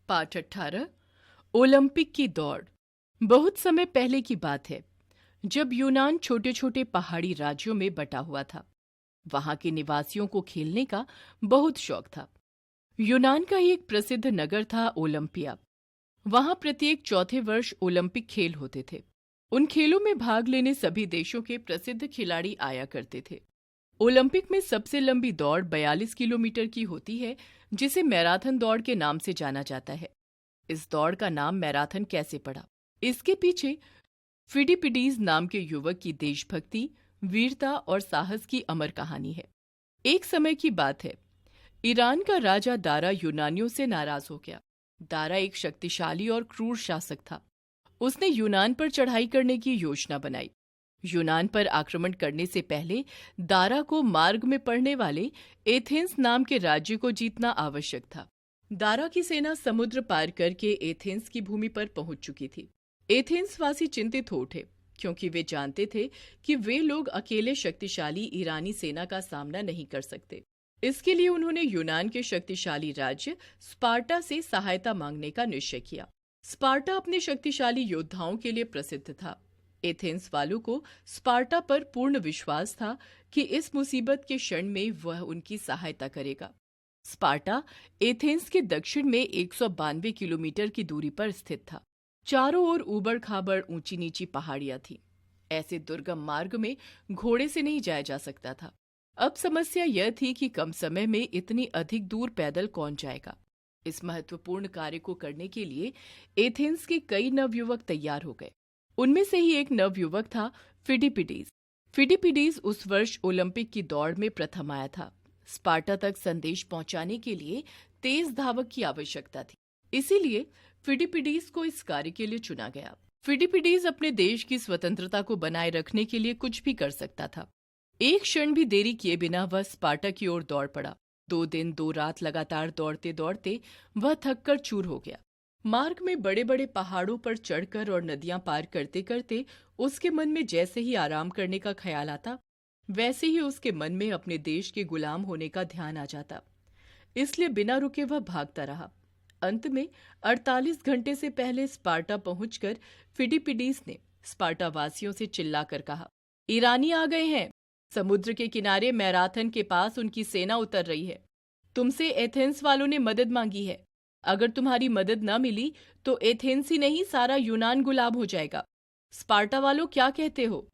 पाठ 18 ओलंपिक की दौड़। बहुत समय पहले की बात है, जब यूनान छोटे छोटे पहाड़ी राज्यों में बटा हुआ था। वहां के निवासियों को खेलने का बहुत शौक था। यूनान का ही एक प्रसिद्ध नगर था ओलंपिया। वहां प्रत्येक चौथे वर्ष ओलंपिक खेल होते थे। उन खेलों में भाग लेने सभी देशों के प्रसिद्ध खिलाड़ी आया करते थे। ओलंपिक में सबसे लंबी दौड़ 42 किलोमीटर की होती है, जिसे मैराथन दौड़ के नाम से जाना जाता है। इस दौड़ का नाम मैराथन कैसे पड़ा? इसके पीछे फिडिपिडीज नाम के युवक की देशभक्ति, वीरता और साहस की अमर कहानी है। एक समय की बात है, ईरान का राजा दारा यूनानियों से नाराज हो गया। दारा एक शक्तिशाली और क्रूर शासक था। उसने यूनान पर चढ़ाई करने की योजना बनाई। यूनान पर आक्रमण करने से पहले दारा को मार्ग में पड़ने वाले एथेंस नाम के राज्य को जीतना आवश्यक था। दारा की सेना समुद्र पार करके एथेंस की भूमि पर पहुंच चुकी थी। एथेंस वासी चिंतित हो उठे, क्योंकि वे जानते थे कि वे लोग अकेले शक्तिशाली ईरानी सेना का सामना नहीं कर सकते। इसके लिए उन्होंने यूनान के शक्तिशाली राज्य स्पार्टा से सहायता मांगने का निश्चय किया। स्पार्टा अपने शक्तिशाली योद्धाओं के लिए प्रसिद्ध था। एथेंस वालों को स्पार्टा पर पूर्ण विश्वास था कि इस मुसीबत के क्षण में वह उनकी सहायता करेगा। स्पार्टा एथेंस के दक्षिण में 192 किलोमीटर की दूरी पर स्थित था। चारों ओर ऊबड़-खाबड़ ऊंची नीची पहाड़ियां थीं। ऐसे दुर्गम मार्ग में घोड़े से नहीं जाया जा सकता था। अब समस्या यह थी कि कम समय में इतनी अधिक दूर पैदल कौन जाएगा। इस महत्वपूर्ण कार्य को करने के लिए एथेंस के कई नवयुवक तैयार हो गए। उनमें से ही एक नवयुवक था फिडिपिडीज। फिडिपिडीज उस वर्ष ओलंपिक की दौड़ में प्रथम आया था। स्पार्टा तक संदेश पहुंचाने के लिए तेज धावक की आवश्यकता थी। इसीलिए फिडिपिडीज को इस कार्य के लिए चुना गया। फिडिपिडीज अपने देश की स्वतंत्रता को बनाए रखने के लिए कुछ भी कर सकता था। एक क्षण भी देरी किए बिना वह स्पार्टा की ओर दौड़ पड़ा। 2 दिन 2 रात लगातार दौड़ते दौड़ते वह थककर चूर हो गया। मार्ग में बड़े बड़े पहाड़ों पर चढ़कर और नदियां पार करते करते उसके मन में जैसे ही आराम करने का ख्याल आता, वैसे ही उसके मन में अपने देश के गुलाम होने का ध्यान आ जाता। इसलिए बिना रुके वह भागता रहा। अंत में 48 घंटे से पहले स्पार्टा पहुंचकर फिडिपिडीस ने स्पार्टा वासियों से चिल्लाकर कहा, ईरानी आ गए हैं। समुद्र के किनारे मैराथन के पास उनकी सेना उतर रही है। तुमसे एथेंस वालों ने मदद मांगी है। अगर तुम्हारी मदद न मिली तो एथेंस ही नहीं, सारा यूनान गुलाम हो जाएगा। स्पार्टा वालों, क्या कहते हो?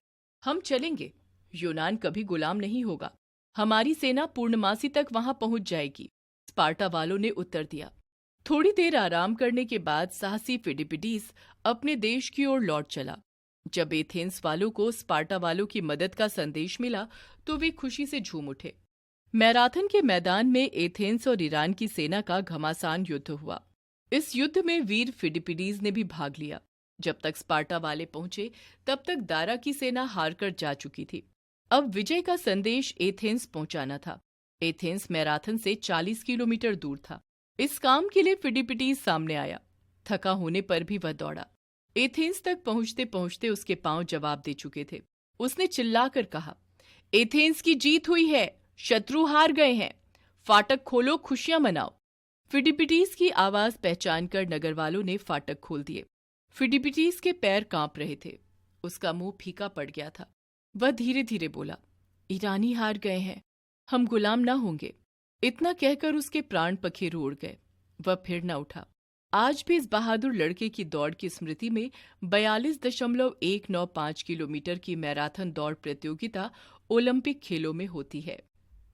हम चलेंगे। यूनान कभी गुलाम नहीं होगा। हमारी सेना पूर्णमासी तक वहां पहुंच जाएगी। स्पार्टा वालों ने उत्तर दिया। थोड़ी देर आराम करने के बाद साहसी फिडिपिडीस अपने देश की ओर लौट चला। जब एथेंस वालों को स्पार्टा वालों की मदद का संदेश मिला तो वे खुशी से झूम उठे। मैराथन के मैदान में एथेंस और ईरान की सेना का घमासान युद्ध हुआ। इस युद्ध में वीर फिडिपिडीज ने भी भाग लिया। जब तक स्पार्टा वाले पहुंचे तब तक दारा की सेना हारकर जा चुकी थी। अब विजय का संदेश एथेंस पहुंचाना था। एथेंस मैराथन से 40 किलोमीटर दूर था। इस काम के लिए फिडिपिडीज सामने आया। थका होने पर भी वह दौड़ा। एथेंस तक पहुंचते पहुंचते उसके पांव जवाब दे चुके थे। उसने चिल्लाकर कहा, एथेंस की जीत हुई है, शत्रु हार गए हैं। फाटक खोलो, खुशियां मनाओ। फिडिपिडीज की आवाज पहचान कर नगर वालों ने फाटक खोल दिए। फिडिपिडीज के पैर कांप रहे थे। उसका मुंह फीका पड़ गया था। वह धीरे धीरे बोला, ईरानी हार गए हैं, हम गुलाम न होंगे। इतना कहकर उसके प्राण पखेरु उड़ गए। वह फिर न उठा। आज भी इस बहादुर लड़के की दौड़ की स्मृति में 42.195 किलोमीटर की मैराथन दौड़ प्रतियोगिता ओलंपिक खेलों में होती है।